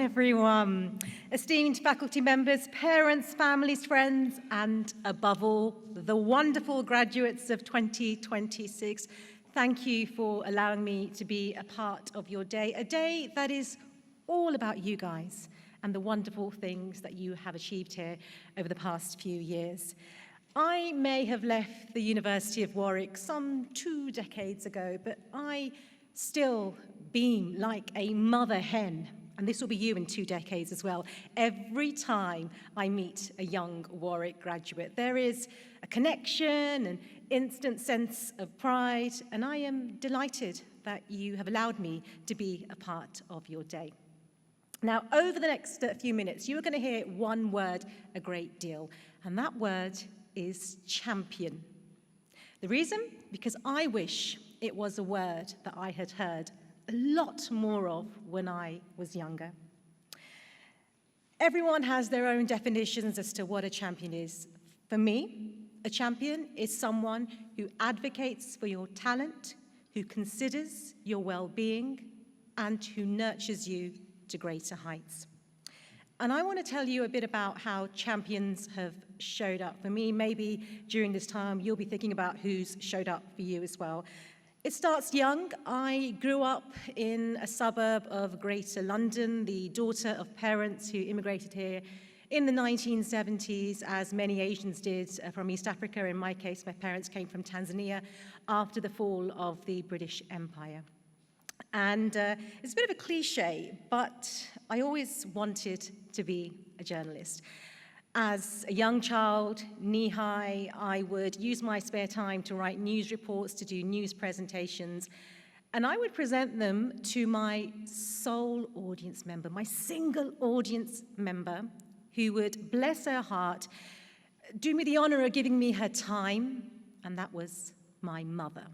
everyone. Esteemed faculty members, parents, families, friends, and above all, the wonderful graduates of 2026, thank you for allowing me to be a part of your day, a day that is all about you guys and the wonderful things that you have achieved here over the past few years. I may have left the University of Warwick some 2 decades ago, but I still beam like a mother hen, and this will be you in 2 decades as well. Every time I meet a young Warwick graduate, there is a connection, an instant sense of pride, and I am delighted that you have allowed me to be a part of your day. Now, over the next few minutes, you are going to hear one word a great deal, and that word is champion. The reason? Because I wish it was a word that I had heard a lot more of when I was younger. Everyone has their own definitions as to what a champion is. For me, a champion is someone who advocates for your talent, who considers your well-being, and who nurtures you to greater heights. And I want to tell you a bit about how champions have showed up for me. Maybe during this time, you'll be thinking about who's showed up for you as well. It starts young. I grew up in a suburb of Greater London, the daughter of parents who immigrated here in the 1970s, as many Asians did from East Africa. In my case, my parents came from Tanzania after the fall of the British Empire. And it's a bit of a cliche, but I always wanted to be a journalist. As a young child, knee-high, I would use my spare time to write news reports, to do news presentations, and I would present them to my sole audience member, my single audience member, who would, bless her heart, do me the honor of giving me her time, and that was my mother,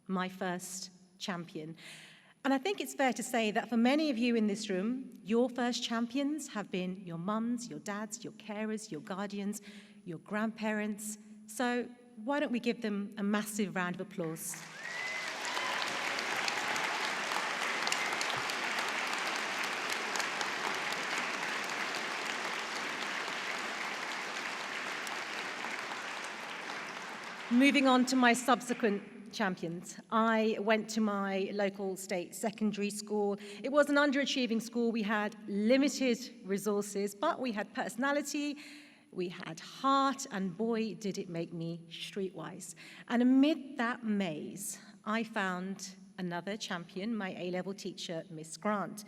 my first champion. And I think it's fair to say that for many of you in this room, your first champions have been your mums, your dads, your carers, your guardians, your grandparents. So why don't we give them a massive round of applause? Moving on to my subsequent champions. I went to my local state secondary school. It was an underachieving school. We had limited resources, but we had personality, we had heart, and boy, did it make me streetwise. And amid that maze, I found another champion, my A-level teacher, Miss Grant.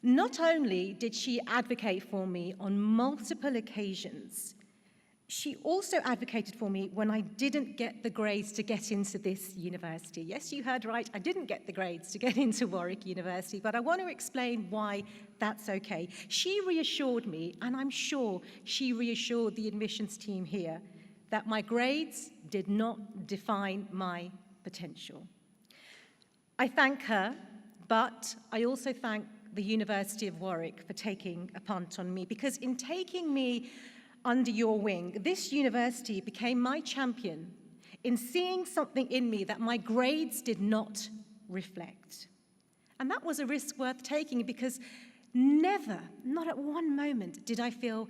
Not only did she advocate for me on multiple occasions, she also advocated for me when I didn't get the grades to get into this university. Yes, you heard right, I didn't get the grades to get into Warwick University, but I want to explain why that's okay. She reassured me, and I'm sure she reassured the admissions team here, that my grades did not define my potential. I thank her, but I also thank the University of Warwick for taking a punt on me, because in taking me under your wing, this university became my champion in seeing something in me that my grades did not reflect. And that was a risk worth taking, because never, not at one moment, did I feel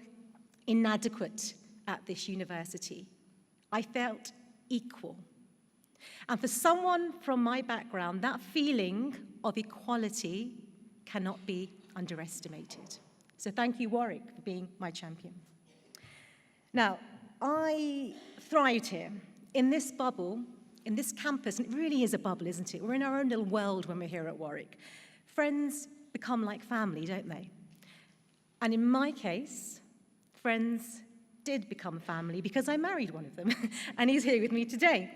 inadequate at this university. I felt equal. And for someone from my background, that feeling of equality cannot be underestimated. So thank you, Warwick, for being my champion. Now, I thrived here, in this bubble, in this campus, and it really is a bubble, isn't it? We're in our own little world when we're here at Warwick. Friends become like family, don't they? And in my case, friends did become family because I married one of them, and he's here with me today.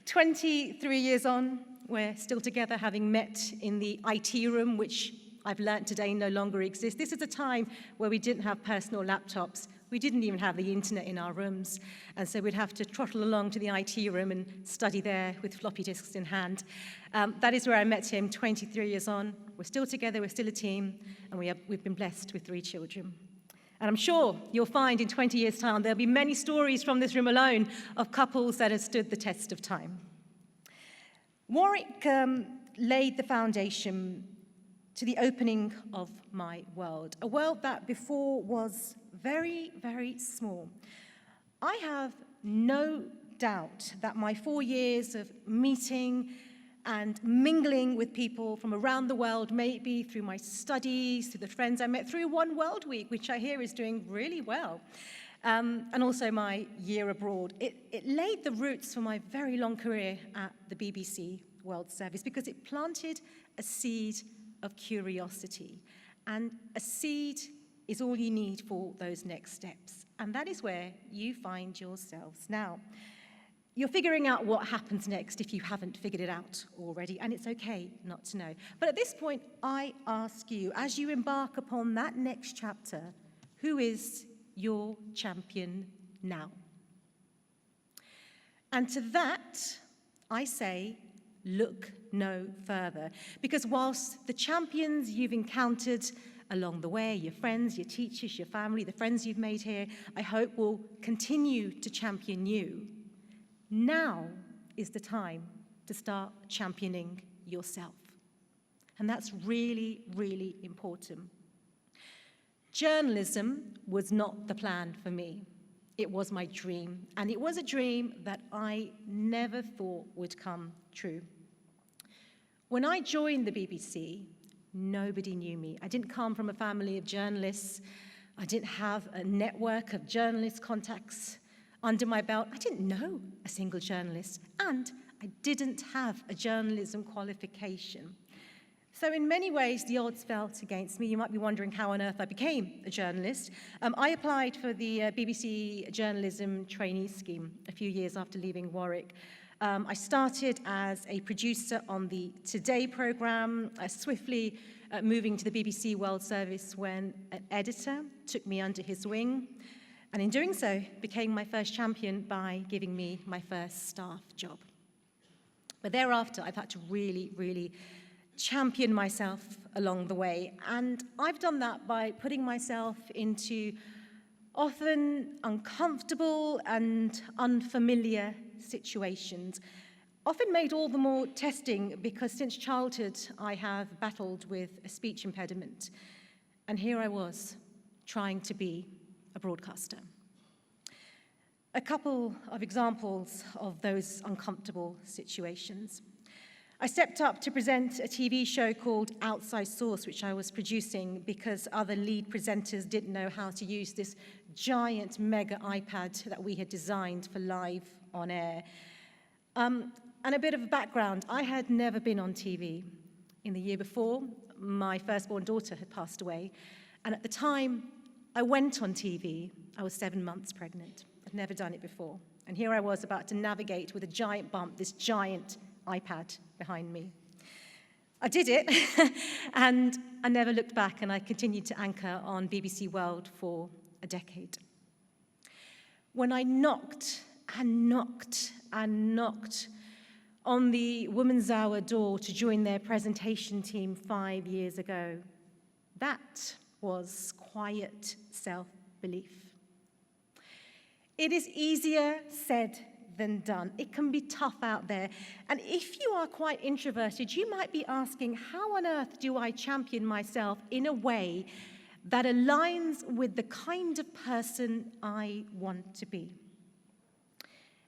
23 years on, we're still together, having met in the IT room, which I've learnt today no longer exists. This is a time where we didn't have personal laptops. We didn't even have the internet in our rooms, and so we'd have to trottle along to the IT room and study there with floppy disks in hand. That is where I met him 23 years on. We're still together, we're still a team, and we've been blessed with 3 children. And I'm sure you'll find in 20 years' time there'll be many stories from this room alone of couples that have stood the test of time. Warwick laid the foundation to the opening of my world, a world that before was very, very small. I have no doubt that my 4 years of meeting and mingling with people from around the world, maybe through my studies, through the friends I met, through One World Week, which I hear is doing really well, and also my year abroad, it laid the roots for my very long career at the BBC World Service, because it planted a seed of curiosity. And a seed is all you need for those next steps. And that is where you find yourselves now. You're figuring out what happens next if you haven't figured it out already, and it's okay not to know. But at this point, I ask you, as you embark upon that next chapter, who is your champion now? And to that, I say, look no further. Because whilst the champions you've encountered along the way, your friends, your teachers, your family, the friends you've made here, I hope will continue to champion you, now is the time to start championing yourself. And that's really, really important. Journalism was not the plan for me. It was my dream, and it was a dream that I never thought would come true. When I joined the BBC, nobody knew me. I didn't come from a family of journalists. I didn't have a network of journalist contacts under my belt. I didn't know a single journalist, and I didn't have a journalism qualification. So in many ways, the odds felt against me. You might be wondering how on earth I became a journalist. I applied for the BBC Journalism Trainee Scheme a few years after leaving Warwick. I started as a producer on the Today programme, swiftly moving to the BBC World Service when an editor took me under his wing, and in doing so, became my first champion by giving me my first staff job. But thereafter, I've had to really, really champion myself along the way, and I've done that by putting myself into often uncomfortable and unfamiliar situations, often made all the more testing because since childhood I have battled with a speech impediment, and here I was trying to be a broadcaster. A couple of examples of those uncomfortable situations. I stepped up to present a TV show called Outside Source, which I was producing because other lead presenters didn't know how to use this giant mega iPad that we had designed for live on air. And a bit of a background, I had never been on TV. In the year before, my firstborn daughter had passed away, and at the time I went on TV, I was 7 months pregnant. I'd never done it before. And here I was about to navigate with a giant bump, this giant iPad behind me. I did it, and I never looked back, and I continued to anchor on BBC World for a decade. When I knocked and knocked and knocked on the Women's Hour door to join their presentation team 5 years ago, that was quiet self-belief. It is easier said than done. It can be tough out there. And if you are quite introverted, you might be asking, how on earth do I champion myself in a way that aligns with the kind of person I want to be?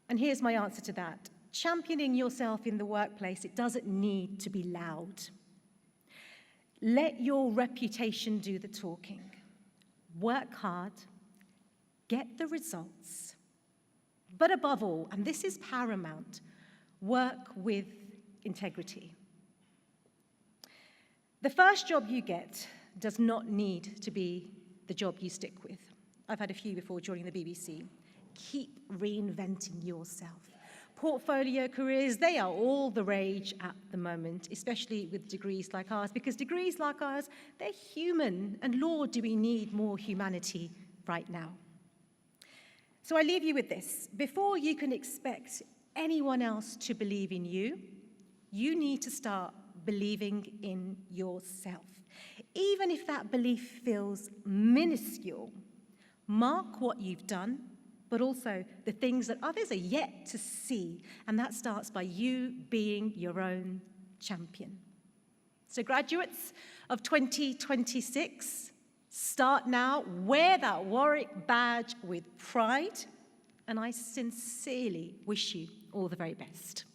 And here's my answer to that. Championing yourself in the workplace, it doesn't need to be loud. Let your reputation do the talking. Work hard, get the results. But above all, and this is paramount, work with integrity. The first job you get does not need to be the job you stick with. I've had a few before joining the BBC. Keep reinventing yourself. Portfolio careers, they are all the rage at the moment, especially with degrees like ours, because degrees like ours, they're human, and Lord, do we need more humanity right now. So I leave you with this. Before you can expect anyone else to believe in you, you need to start believing in yourself. Even if that belief feels minuscule, mark what you've done, but also the things that others are yet to see. And that starts by you being your own champion. So graduates of 2026, start now, wear that Warwick badge with pride, and I sincerely wish you all the very best.